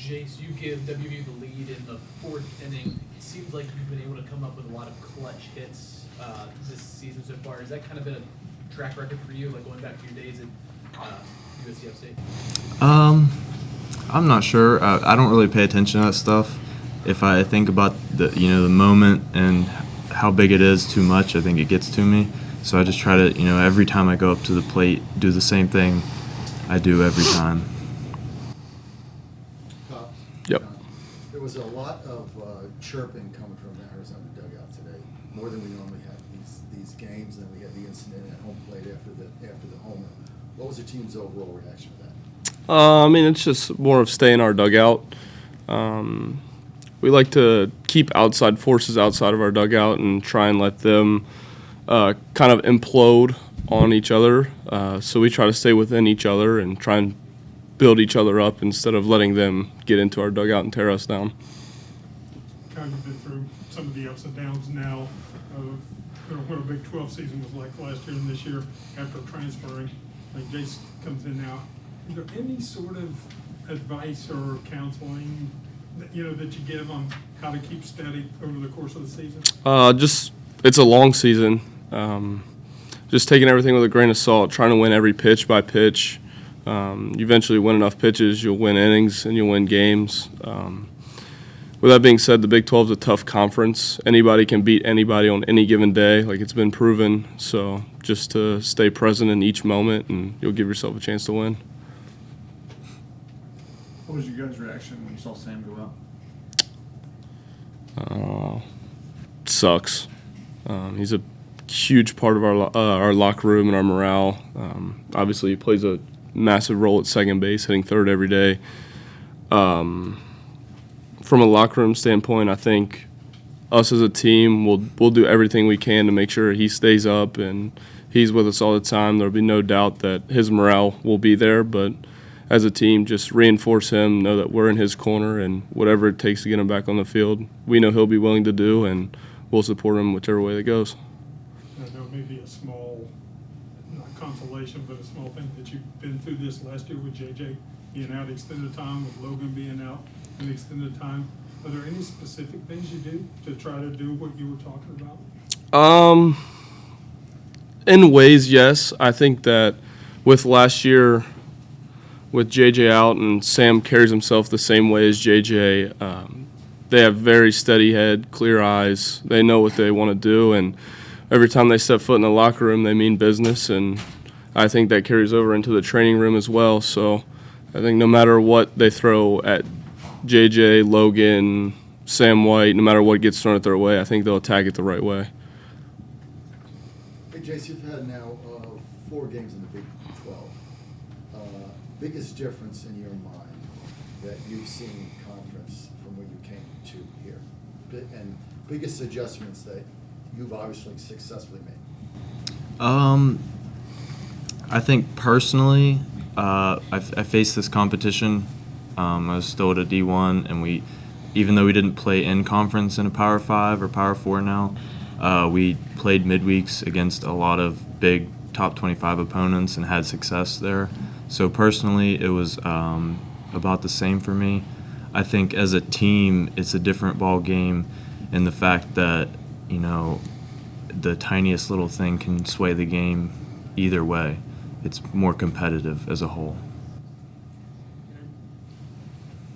Jace, you give WVU the lead in the fourth inning. It seems like you've been able to come up with a lot of clutch hits this season so far. Has that kind of been a track record for you, like going back to your days at USCFC? I'm not sure. I don't really pay attention to that stuff. If I think about the moment and how big it is too much, I think it gets to me. So I just try to, every time I go up to the plate, do the same thing I do every time. Yep. There was a lot of chirping coming from the Arizona dugout today, more than we normally have these games. And then we had the incident at home plate after the homer. What was the team's overall reaction to that? It's just more of staying our dugout. We like to keep outside forces outside of our dugout and try and let them kind of implode on each other. So we try to stay within each other and try and build each other up instead of letting them get into our dugout and tear us down. Kind of been through some of the ups and downs now of what a Big 12 season was like last year and this year after transferring. Like Jace comes in now. Is there any sort of advice or counseling that you give on how to keep steady over the course of the season? It's a long season. Just taking everything with a grain of salt, trying to win every pitch by pitch. You eventually win enough pitches, you'll win innings, and you'll win games. With that being said, the Big 12 is a tough conference. Anybody can beat anybody on any given day, like it's been proven. So just to stay present in each moment, and you'll give yourself a chance to win. What was your guys' reaction when you saw Sam go out? Sucks. He's a huge part of our locker room and our morale. Obviously, he plays a massive role at second base, hitting third every day. From a locker room standpoint, I think us as a team we'll do everything we can to make sure he stays up and he's with us all the time. There'll be no doubt that his morale will be there, but as a team, just reinforce him, know that we're in his corner, and whatever it takes to get him back on the field, we know he'll be willing to do, and we'll support him whichever way that goes. I know maybe a small, not consolation, but a small thing that you've been through this last year with JJ being out extended time, with Logan being out an extended time. Are there any specific things you do to try to do what you were talking about? In ways, yes. I think that with last year, with JJ out and Sam carries himself the same way as JJ, they have very steady head, clear eyes. They know what they want to do, and every time they step foot in the locker room, they mean business, and I think that carries over into the training room as well. So I think no matter what they throw at JJ, Logan, Sam White, no matter what gets thrown at their way, I think they'll attack it the right way. Hey, Jace, you've had now 4 games in the Big 12. Biggest difference in your mind that you've seen in conference from when you came to here, and biggest adjustments that you've obviously successfully made? I think personally, I faced this competition. I was still at a D1, and even though we didn't play in conference in a Power 5 or Power 4 now, we played midweeks against a lot of big top 25 opponents and had success there. So personally, it was about the same for me. I think as a team, it's a different ball game in the fact that, the tiniest little thing can sway the game either way. It's more competitive as a whole.